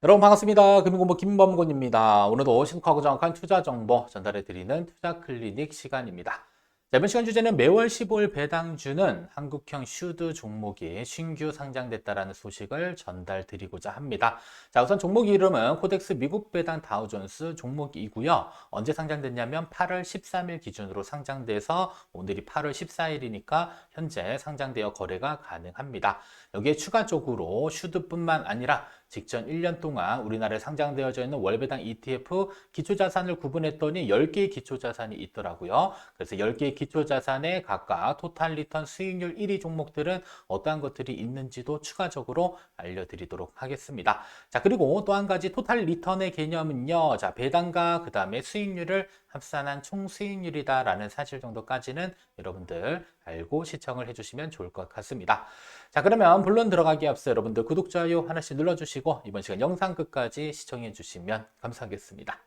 여러분 반갑습니다. 금융공부 김범곤입니다. 오늘도 신속하고 정확한 투자 정보 전달해드리는 투자 클리닉 시간입니다. 자, 이번 시간 주제는 매월 15일 배당주는 한국형 슈드 종목이 신규 상장됐다라는 소식을 전달드리고자 합니다. 자, 우선 종목 이름은 코덱스 미국 배당 다우존스 종목이고요. 언제 상장됐냐면 8월 13일 기준으로 상장돼서 오늘이 8월 14일이니까 현재 상장되어 거래가 가능합니다. 여기에 추가적으로 슈드뿐만 아니라 직전 1년 동안 우리나라에 상장되어져 있는 월배당 ETF 기초자산을 구분했더니 10개의 기초자산이 있더라고요. 그래서 10개의 기초자산에 각각 토탈 리턴 수익률 1위 종목들은 어떠한 것들이 있는지도 추가적으로 알려드리도록 하겠습니다. 자, 그리고 또 한 가지 토탈 리턴의 개념은요. 자, 배당과 그 다음에 수익률을 합산한 총 수익률이다라는 사실 정도까지는 여러분들 알고 시청을 해주시면 좋을 것 같습니다. 자, 그러면 본론 들어가기 앞서 여러분들 구독, 좋아요 하나씩 눌러주시고 이번 시간 영상 끝까지 시청해 주시면 감사하겠습니다.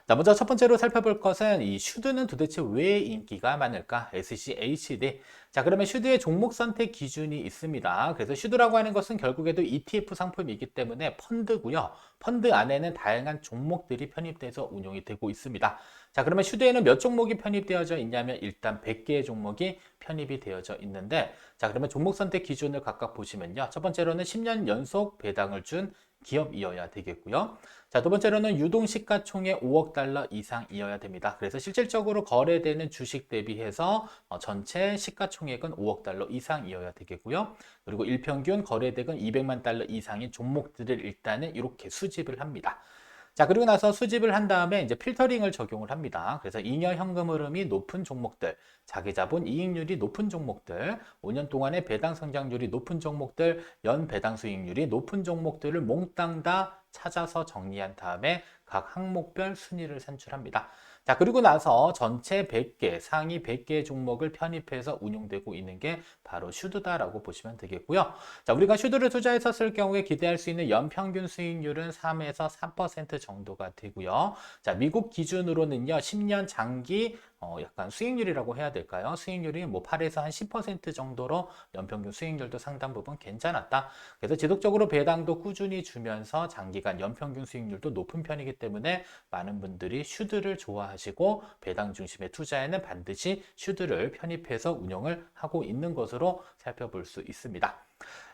자, 먼저 첫 번째로 살펴볼 것은 이 슈드는 도대체 왜 인기가 많을까? SCHD. 자, 그러면 슈드의 종목 선택 기준이 있습니다. 그래서 슈드라고 하는 것은 결국에도 ETF 상품이기 때문에 펀드고요. 펀드 안에는 다양한 종목들이 편입돼서 운용이 되고 있습니다. 자, 그러면 슈드에는 몇 종목이 편입되어져 있냐면 일단 100개의 종목이 편입이 되어져 있는데, 자, 그러면 종목 선택 기준을 각각 보시면요. 첫 번째로는 10년 연속 배당을 준 기업이어야 되겠고요. 자, 두 번째로는 유동 시가총액 5억 달러 이상이어야 됩니다. 그래서 실질적으로 거래되는 주식 대비해서 전체 시가총액은 5억 달러 이상이어야 되겠고요. 그리고 일평균 거래대금 200만 달러 이상인 종목들을 일단은 이렇게 수집을 합니다. 자, 그리고 나서 수집을 한 다음에 이제 필터링을 적용을 합니다. 그래서 잉여 현금 흐름이 높은 종목들, 자기 자본 이익률이 높은 종목들, 5년 동안의 배당 성장률이 높은 종목들, 연 배당 수익률이 높은 종목들을 몽땅 다 찾아서 정리한 다음에 각 항목별 순위를 산출합니다. 자, 그리고 나서 전체 100개, 상위 100개의 종목을 편입해서 운용되고 있는 게 바로 슈드다라고 보시면 되겠고요. 자, 우리가 슈드를 투자했었을 경우에 기대할 수 있는 연평균 수익률은 3에서 4% 정도가 되고요. 자, 미국 기준으로는요, 10년 장기 약간 수익률이라고 해야 될까요? 수익률이 뭐 8에서 한 10% 정도로 연평균 수익률도 상당 부분 괜찮았다. 그래서 지속적으로 배당도 꾸준히 주면서 장기간 연평균 수익률도 높은 편이기 때문에 많은 분들이 슈드를 좋아하시고 배당 중심의 투자에는 반드시 슈드를 편입해서 운영을 하고 있는 것으로 살펴볼 수 있습니다.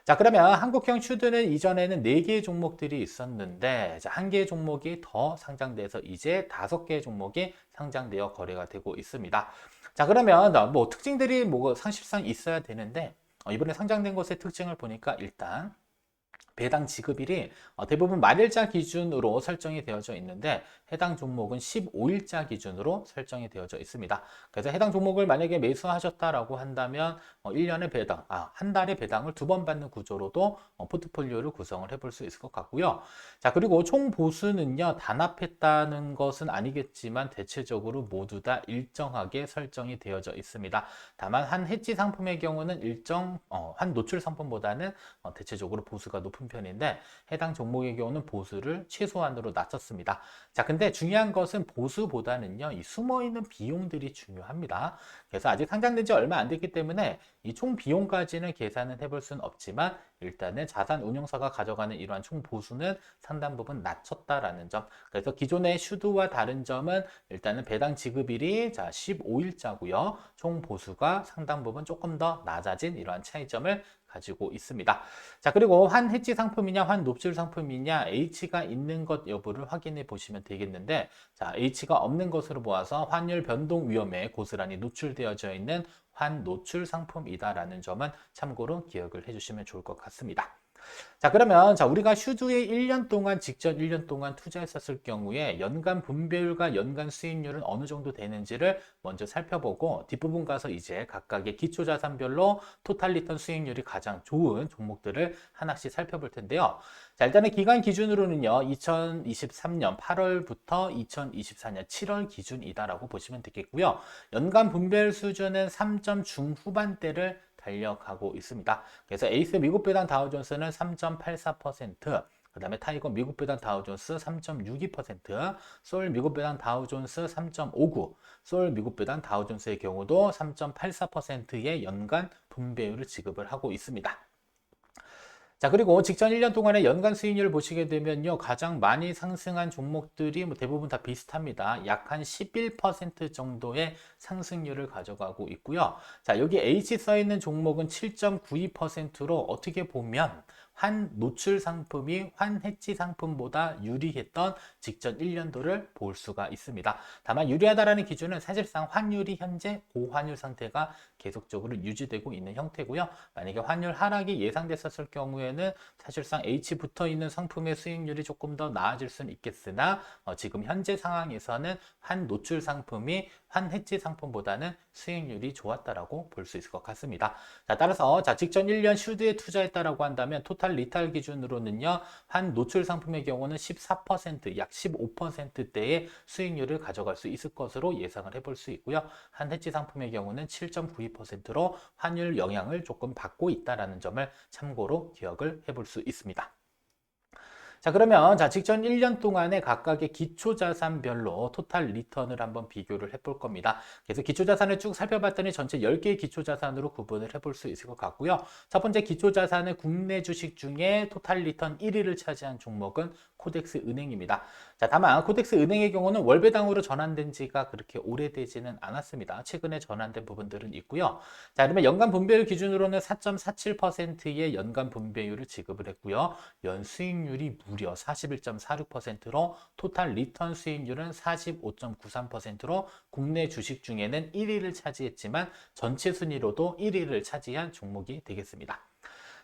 자, 그러면 한국형 슈드는 이전에는 4개의 종목들이 있었는데, 자, 1개의 종목이 더 상장돼서 이제 5개의 종목이 상장되어 거래가 되고 있습니다. 자, 그러면 뭐 특징들이 뭐 상식상 있어야 되는데, 이번에 상장된 것의 특징을 보니까 일단 배당 지급일이 대부분 말일자 기준으로 설정이 되어져 있는데 해당 종목은 15일자 기준으로 설정이 되어져 있습니다. 그래서 해당 종목을 만약에 매수하셨다라고 한다면 1년의 배당, 한 달의 배당을 2번 받는 구조로도 포트폴리오를 구성을 해볼 수 있을 것 같고요. 자, 그리고 총 보수는요, 단합했다는 것은 아니겠지만 대체적으로 모두 다 일정하게 설정이 되어져 있습니다. 다만 한 해지 상품의 경우는 한 노출 상품보다는 대체적으로 보수가 높은 편인데 해당 종목의 경우는 보수를 최소한으로 낮췄습니다. 자, 근데 중요한 것은 보수보다는요, 이 숨어있는 비용들이 중요합니다. 그래서 아직 상장된 지 얼마 안 됐기 때문에 이 총 비용까지는 계산은 해볼 수는 없지만 일단은 자산 운용사가 가져가는 이러한 총 보수는 상당 부분 낮췄다라는 점. 그래서 기존의 슈드와 다른 점은 일단은 배당 지급일이 15일자고요. 총 보수가 상당 부분 조금 더 낮아진 이러한 차이점을 가지고 있습니다. 자, 그리고 환 해지 상품이냐, 환 노출 상품이냐, H가 있는 것 여부를 확인해 보시면 되겠는데, 자, H가 없는 것으로 보아서 환율 변동 위험에 고스란히 노출되어져 있는 환 노출 상품이다라는 점은 참고로 기억을 해주시면 좋을 것 같습니다. 자, 그러면 우리가 슈즈에 1년 동안 직전 1년 동안 투자했었을 경우에 연간 분배율과 연간 수익률은 어느 정도 되는지를 먼저 살펴보고 뒷부분 가서 이제 각각의 기초자산별로 토탈 리턴 수익률이 가장 좋은 종목들을 하나씩 살펴볼 텐데요. 자, 일단은 기간 기준으로는요. 2023년 8월부터 2024년 7월 기준이다라고 보시면 되겠고요. 연간 분배율 수준은 3점 중후반대를 달려가고 있습니다. 그래서 에이스 미국 배당 다우존스는 3.84%, 그 다음에 타이거 미국 배당 다우존스 3.62%, 솔 미국 배당 다우존스 3.59, 솔 미국 배당 다우존스의 경우도 3.84%의 연간 분배율을 지급을 하고 있습니다. 자, 그리고 직전 1년 동안의 연간 수익률을 보시게 되면요. 가장 많이 상승한 종목들이 뭐 대부분 다 비슷합니다. 약 한 11% 정도의 상승률을 가져가고 있고요. 자, 여기 H 써 있는 종목은 7.92%로 어떻게 보면 환 노출 상품이 환 해지 상품보다 유리했던 직전 1년도를 볼 수가 있습니다. 다만 유리하다라는 기준은 사실상 환율이 현재 고환율 상태가 계속적으로 유지되고 있는 형태고요. 만약에 환율 하락이 예상됐었을 경우에는 사실상 H 붙어 있는 상품의 수익률이 조금 더 나아질 수는 있겠으나 지금 현재 상황에서는 환 노출 상품이 환 해지 상품보다는 수익률이 좋았다라고 볼 수 있을 것 같습니다. 자, 따라서 직전 1년 슈드에 투자했다라고 한다면 토탈 리탈 기준으로는요. 환 노출 상품의 경우는 14%, 약 15%대의 수익률을 가져갈 수 있을 것으로 예상을 해볼 수 있고요. 한 해지 상품의 경우는 7.92%로 환율 영향을 조금 받고 있다는 점을 참고로 기억을 해볼 수 있습니다. 자, 그러면 직전 1년 동안의 각각의 기초자산별로 토탈 리턴을 한번 비교를 해볼 겁니다. 그래서 기초자산을 쭉 살펴봤더니 전체 10개의 기초자산으로 구분을 해볼 수 있을 것 같고요. 첫 번째 기초자산은 국내 주식 중에 토탈 리턴 1위를 차지한 종목은 코덱스 은행입니다. 자, 다만 코덱스 은행의 경우는 월배당으로 전환된 지가 그렇게 오래되지는 않았습니다. 최근에 전환된 부분들은 있고요. 자, 그러면 연간 분배율 기준으로는 4.47%의 연간 분배율을 지급을 했고요. 연 수익률이 무려 41.46%로 토탈 리턴 수익률은 45.93%로 국내 주식 중에는 1위를 차지했지만 전체 순위로도 1위를 차지한 종목이 되겠습니다.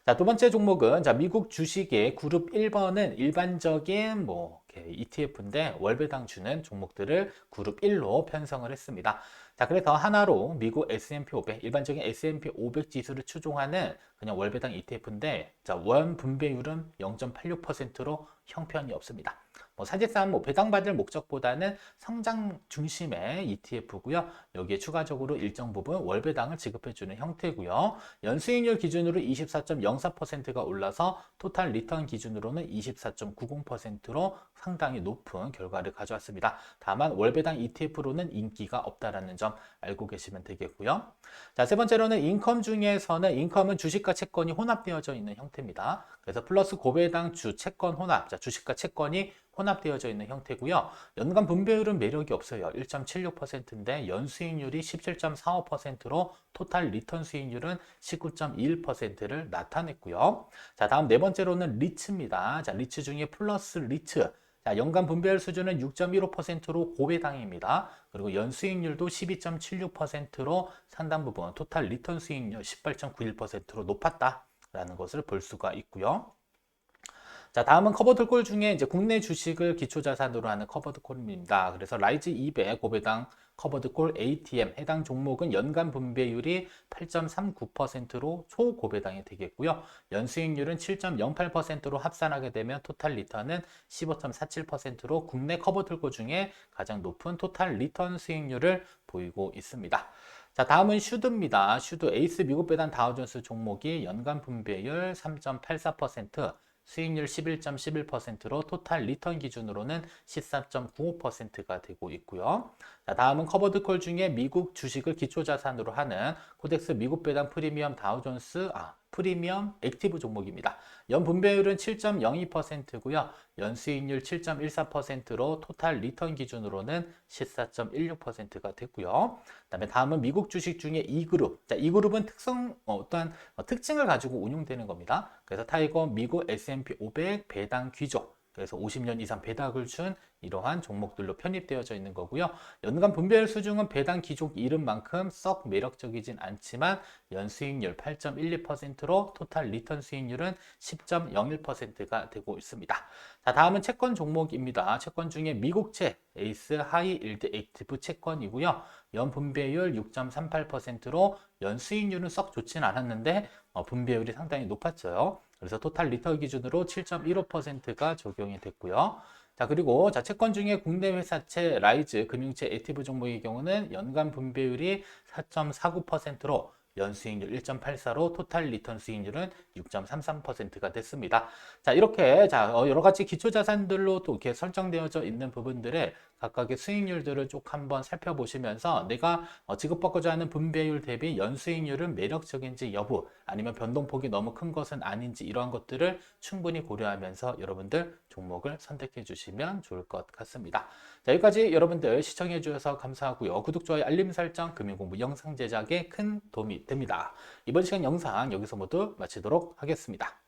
자, 두 번째 종목은 미국 주식의 그룹 1번은 일반적인 ETF인데 월배당 주는 종목들을 그룹 1로 편성을 했습니다. 자, 그래서 하나로 미국 S&P 500, 일반적인 S&P 500 지수를 추종하는 그냥 월배당 ETF인데 원 분배율은 0.86%로 형편이 없습니다. 사실상 배당받을 목적보다는 성장 중심의 ETF고요. 여기에 추가적으로 일정 부분 월배당을 지급해주는 형태고요. 연수익률 기준으로 24.04%가 올라서 토탈 리턴 기준으로는 24.90%로 상당히 높은 결과를 가져왔습니다. 다만 월배당 ETF로는 인기가 없다라는 점 알고 계시면 되겠고요. 자, 세 번째로는 인컴 중에서는 인컴은 주식과 채권이 혼합되어져 있는 형태입니다. 그래서 플러스 고배당 주 채권 혼합, 주식과 채권이 혼합되어져 있는 형태고요. 연간 분배율은 매력이 없어요. 1.76%인데 연수익률이 17.45%로 토탈 리턴 수익률은 19.21%를 나타냈고요. 자, 다음 네 번째로는 리츠입니다. 자, 리츠 중에 플러스 리츠. 자, 연간 분배율 수준은 6.15%로 고배당입니다. 그리고 연수익률도 12.76%로 상당 부분 토탈 리턴 수익률 18.91%로 높았다라는 것을 볼 수가 있고요. 자, 다음은 커버드콜 중에 이제 국내 주식을 기초자산으로 하는 커버드콜입니다. 그래서 라이즈 200 고배당 커버드콜 ATM 해당 종목은 연간 분배율이 8.39%로 초고배당이 되겠고요. 연수익률은 7.08%로 합산하게 되면 토탈 리턴은 15.47%로 국내 커버드콜 중에 가장 높은 토탈 리턴 수익률을 보이고 있습니다. 자, 다음은 슈드입니다. 슈드 에이스 미국 배당 다우존스 종목이 연간 분배율 3.84%, 수익률 11.11%로 토탈 리턴 기준으로는 14.95%가 되고 있고요. 자, 다음은 커버드콜 중에 미국 주식을 기초자산으로 하는 코덱스 미국 배당 프리미엄 다우존스 프리미엄 액티브 종목입니다. 연 분배율은 7.02%고요. 연수익률 7.14%로 토탈 리턴 기준으로는 14.16%가 됐고요. 그다음에 다음은 미국 주식 중에 E그룹. 자, E그룹은 어떠한 특징을 가지고 운용되는 겁니다. 그래서 타이거 미국 S&P 500 배당 귀족. 그래서 50년 이상 배당을 준 이러한 종목들로 편입되어져 있는 거고요. 연간 분배율 수준은 배당 귀족 이름만큼 썩 매력적이진 않지만 연수익률 8.12%로 토탈 리턴 수익률은 10.01%가 되고 있습니다. 자, 다음은 채권 종목입니다. 채권 중에 미국채 에이스 하이 일드 액티브 채권이고요. 연 분배율 6.38%로 연 수익률은 썩 좋진 않았는데 분배율이 상당히 높았죠. 그래서 토탈 리턴 기준으로 7.15%가 적용이 됐고요. 자, 그리고 채권 중에 국내 회사채 라이즈 금융채 액티브 종목의 경우는 연간 분배율이 4.49%로 연수익률 1.84로 토탈 리턴 수익률은 6.33%가 됐습니다. 자, 이렇게 여러 가지 기초 자산들로 또 이렇게 설정되어져 있는 부분들에 각각의 수익률들을 쭉 한번 살펴보시면서 내가 지급받고자 하는 분배율 대비 연수익률은 매력적인지 여부, 아니면 변동폭이 너무 큰 것은 아닌지, 이러한 것들을 충분히 고려하면서 여러분들 종목을 선택해 주시면 좋을 것 같습니다. 자, 여기까지 여러분들 시청해 주셔서 감사하고요. 구독, 좋아요, 알림 설정, 금융공부 영상 제작에 큰 도움이 됩니다. 이번 시간 영상 여기서 모두 마치도록 하겠습니다.